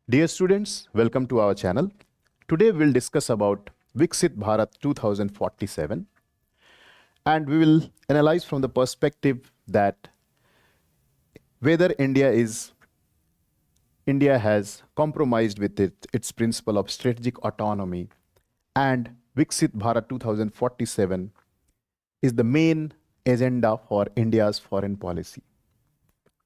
Dear students, welcome to our channel. Today we'll discuss about Viksit Bharat 2047 and we will analyze from the perspective that whether India has compromised with its principle of strategic autonomy and Viksit Bharat 2047 is the main agenda for India's foreign policy.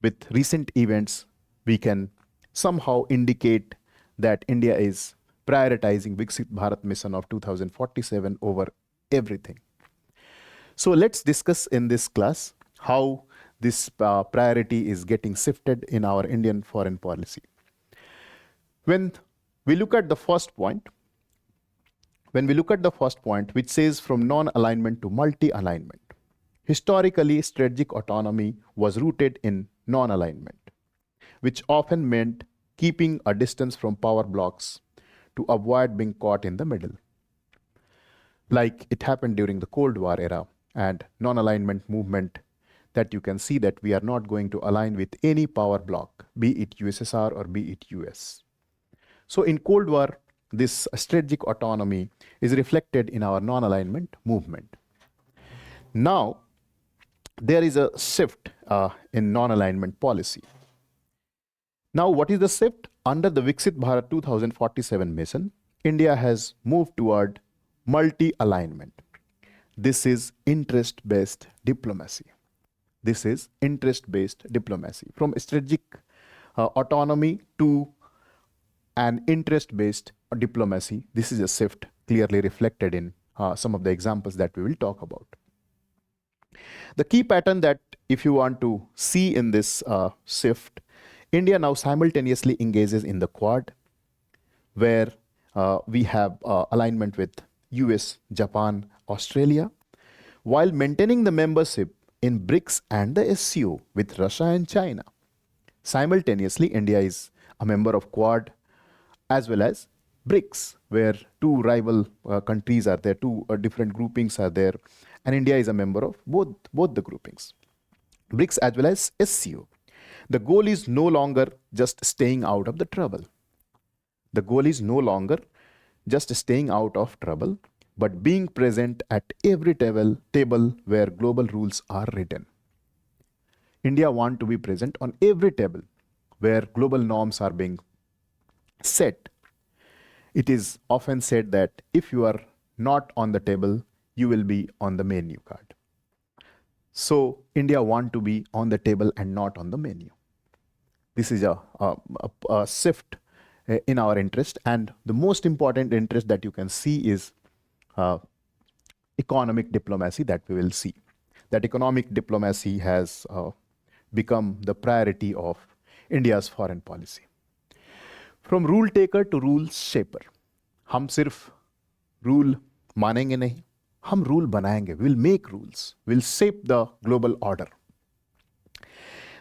With recent events, we can somehow indicate that India is prioritizing Viksit Bharat mission of 2047 over everything. So let's discuss in this class how this priority is getting shifted in our Indian foreign policy. When we look at the first point, which says from non-alignment to multi-alignment, historically strategic autonomy was rooted in non-alignment, which often meant keeping a distance from power blocks to avoid being caught in the middle. Like it happened during the Cold War era and non-alignment movement, that you can see that we are not going to align with any power bloc, be it USSR or be it US. So in Cold War, this strategic autonomy is reflected in our non-alignment movement. Now, there is a shift in non-alignment policy. Now, what is the shift? Under the Viksit Bharat 2047 mission, India has moved toward multi-alignment. This is interest-based diplomacy. From strategic autonomy to an interest-based diplomacy. This is a shift clearly reflected in some of the examples that we will talk about. The key pattern that if you want to see in this shift, India now simultaneously engages in the Quad, where we have alignment with US, Japan, Australia, while maintaining the membership in BRICS and the SCO with Russia and China. Simultaneously, India is a member of Quad as well as BRICS, where two rival countries are there, two different groupings are there, and India is a member of both the groupings, BRICS as well as SCO. The goal is no longer just staying out of the trouble. But being present at every table where global rules are written. India wants to be present on every table where global norms are being set. It is often said that if you are not on the table, you will be on the menu card. So India wants to be on the table and not on the menu. This is a shift in our interest, and the most important interest that you can see is economic diplomacy that we will see. That economic diplomacy has become the priority of India's foreign policy. From rule taker to rule shaper, हम सिर्फ rule मानेंगे नहीं, हम rule बनाएंगे. We'll make rules. We'll shape the global order.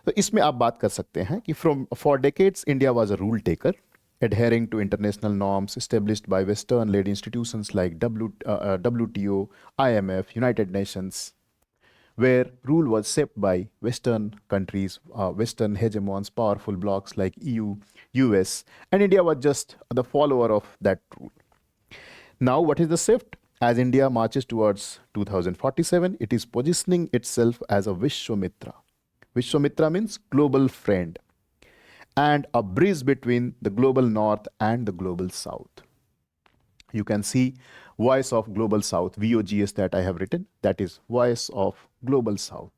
तो इसमें आप बात कर सकते हैं कि for decades India was a rule taker, adhering to international norms established by Western-led institutions like WTO, IMF, United Nations, where rule was shaped by Western countries, Western hegemons, powerful blocs like EU, US, and India was just the follower of that rule. Now, what is the shift? As India marches towards 2047, it is positioning itself as a Vishwamitra. Vishwamitra means global friend, and a bridge between the global north and the global south. You can see Voice of Global South, VOGS that I have written, that is Voice of Global South.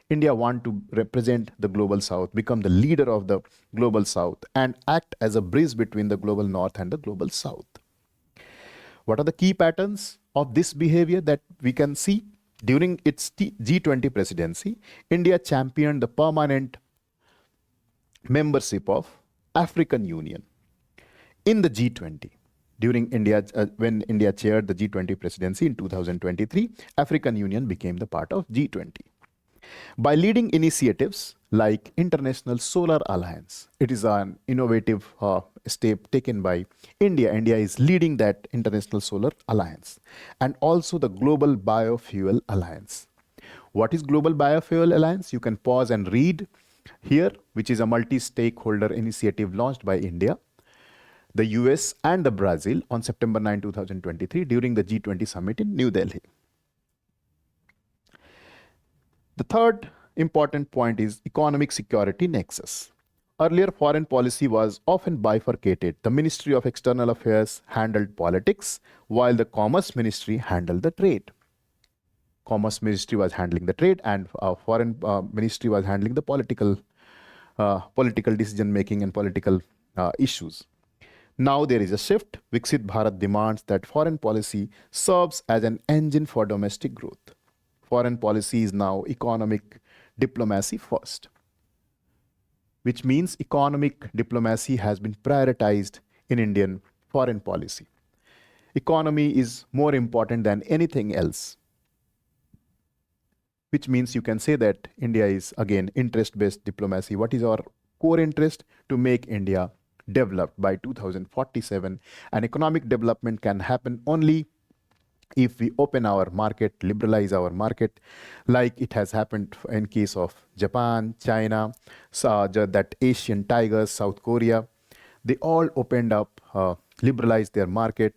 India wants to represent the global south, become the leader of the global south, and act as a bridge between the global north and the global south. What are the key patterns of this behavior that we can see? During its G20 presidency, India championed the permanent membership of African Union in the G20. When India chaired the G20 presidency in 2023, African Union became the part of G20. By leading initiatives like International Solar Alliance, it is an innovative step taken by India. India is leading that International Solar Alliance, and also the Global Biofuel Alliance. What is Global Biofuel Alliance? You can pause and read here, which is a multi-stakeholder initiative launched by India the US, and the Brazil on September 9, 2023 during the G20 summit in New Delhi. The third important point is economic security nexus. Earlier, foreign policy was often bifurcated. The Ministry of External Affairs handled politics, while the Commerce Ministry handled the trade. Commerce Ministry was handling the trade, and Foreign Ministry was handling the political decision making and political issues. Now there is a shift. Viksit Bharat demands that foreign policy serves as an engine for domestic growth. Foreign policy is now economic diplomacy first, which means economic diplomacy has been prioritized in Indian foreign policy. Economy is more important than anything else, which means you can say that India is, again, interest-based diplomacy. What is our core interest? To make India developed by 2047. And economic development can happen only if we open our market, liberalize our market, like it has happened in case of Japan, China, that Asian tigers, South Korea. They all opened up, liberalized their market,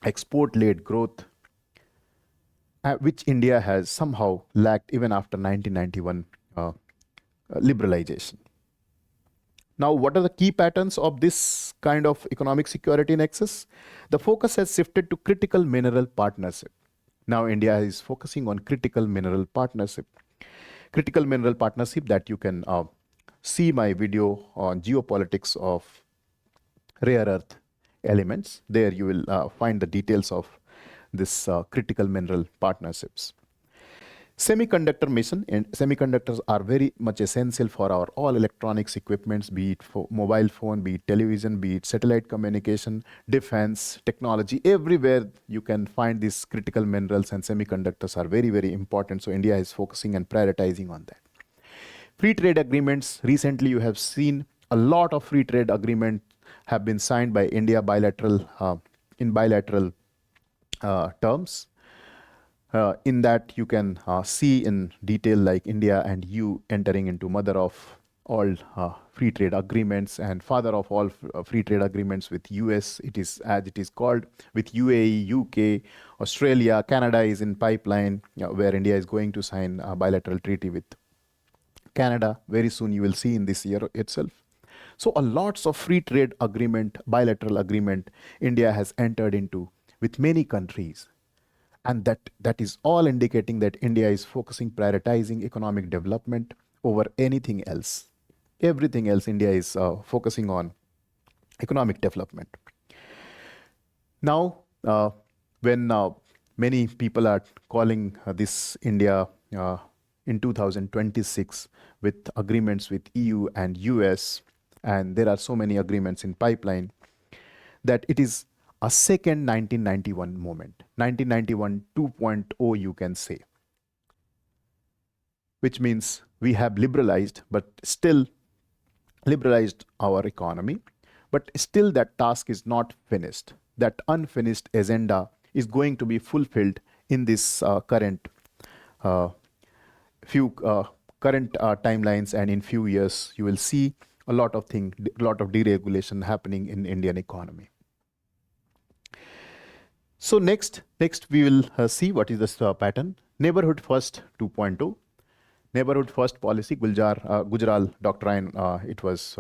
export-led growth, which India has somehow lacked even after 1991 liberalization. Now, what are the key patterns of this kind of economic security nexus? The focus has shifted to critical mineral partnership. Now, India is focusing on critical mineral partnership. Critical mineral partnership, that you can see my video on geopolitics of rare earth elements. There you will find the details of this critical mineral partnerships. Semiconductor mission, and semiconductors are very much essential for our all electronics equipments, be it for mobile phone, be it television, be it satellite communication, defense, technology. Everywhere you can find these critical minerals, and semiconductors are very, very important. So India is focusing and prioritizing on that. Free trade agreements. Recently, you have seen a lot of free trade agreements have been signed by India in bilateral terms. In that, you can see in detail, like India and EU entering into mother of all free trade agreements and father of all free trade agreements with US, it is as it is called, with UAE, UK, Australia, Canada is in pipeline, where India is going to sign a bilateral treaty with Canada. Very soon you will see in this year itself. So a lots of free trade agreement, bilateral agreement, India has entered into with many countries. And that is all indicating that India is focusing, prioritizing economic development over anything else. Everything else, India is focusing on economic development. Now, when many people are calling this India in 2026 with agreements with EU and US, and there are so many agreements in pipeline, that it is a second 1991 moment, 1991 2.0, you can say, which means we have liberalized, but still liberalized our economy, but still that task is not finished. That unfinished agenda is going to be fulfilled in this current timelines, and in few years you will see a lot of deregulation happening in Indian economy. So next we will see what is the pattern. Neighborhood First 2.0. Neighborhood First policy, Gujarat doctrine, it was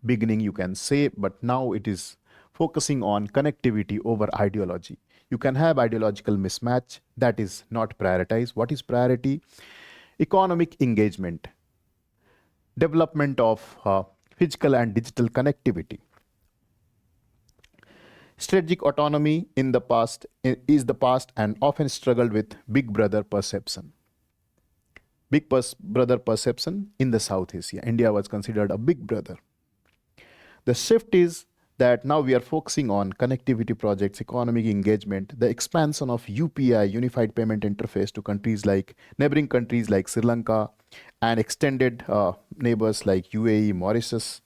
beginning, you can say, but now it is focusing on connectivity over ideology. You can have ideological mismatch, that is not prioritized. What is priority? Economic engagement, development of physical and digital connectivity. Strategic autonomy in the past is the past and often struggled with big brother perception. Big brother perception in the South Asia. India was considered a big brother. The shift is that now we are focusing on connectivity projects, economic engagement, the expansion of UPI, Unified Payment Interface, to neighboring countries like Sri Lanka, and extended neighbors like UAE, Mauritius,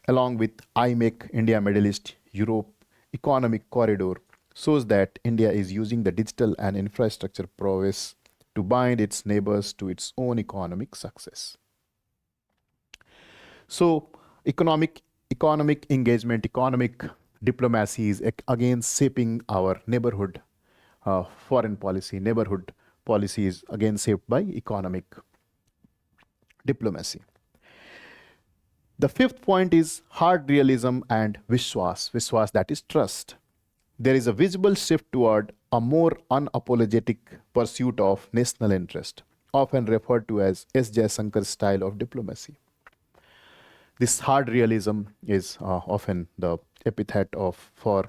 along with IMEC, India, Middle East, Europe, economic corridor, shows that India is using the digital and infrastructure prowess to bind its neighbors to its own economic success. So economic economic engagement, economic diplomacy is again shaping our neighborhood foreign policy. Neighborhood policy is again shaped by economic diplomacy. The fifth point is hard realism and vishwas. Vishwas, that is trust. There is a visible shift toward a more unapologetic pursuit of national interest, often referred to as S. Jaisankar's style of diplomacy. This hard realism is often the epithet for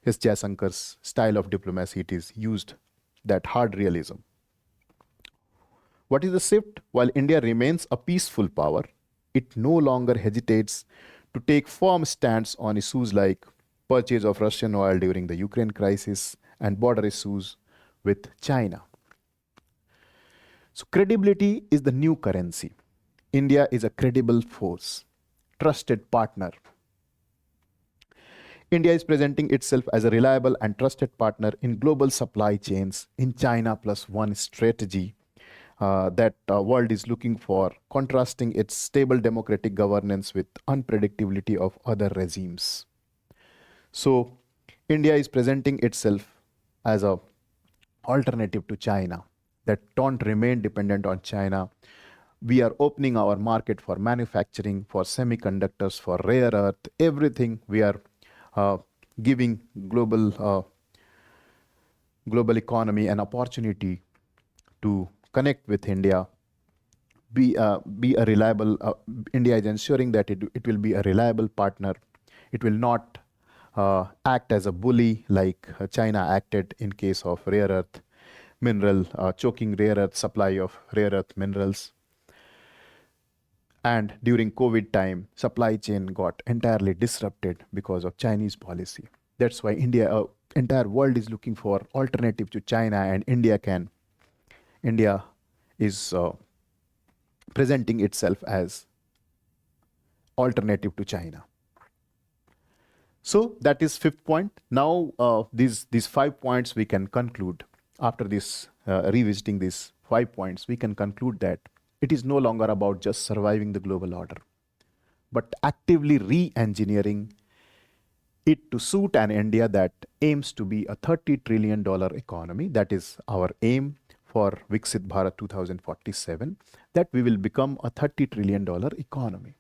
S. Jaisankar's style of diplomacy. It is used, that hard realism. What is the shift? While India remains a peaceful power, it no longer hesitates to take firm stands on issues like purchase of Russian oil during the Ukraine crisis and border issues with China. So credibility is the new currency. India is a credible force, trusted partner. India is presenting itself as a reliable and trusted partner in global supply chains in China plus one strategy that world is looking for, contrasting its stable democratic governance with unpredictability of other regimes. So India is presenting itself as a alternative to China, that don't remain dependent on China. We are opening our market for manufacturing, for semiconductors, for rare earth, everything. We are giving global economy an opportunity to connect with India, be a reliable, India is ensuring that it will be a reliable partner. It will not act as a bully like China acted in case of rare earth mineral, choking rare earth supply of rare earth minerals. And during COVID time, supply chain got entirely disrupted because of Chinese policy. That's why entire world is looking for alternative to China, and India is presenting itself as alternative to China. So that is fifth point. Now these 5 points we can conclude. After this revisiting these 5 points, we can conclude that it is no longer about just surviving the global order, but actively re-engineering it to suit an India that aims to be a $30 trillion economy. That is our aim for Viksit Bharat 2047, that we will become a $30 trillion economy.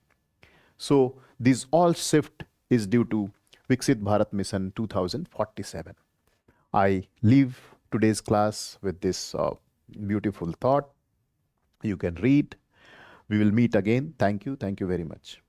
So this all shift is due to Viksit Bharat Mission 2047. I leave today's class with this beautiful thought. You can read. We will meet again. Thank you. Thank you very much.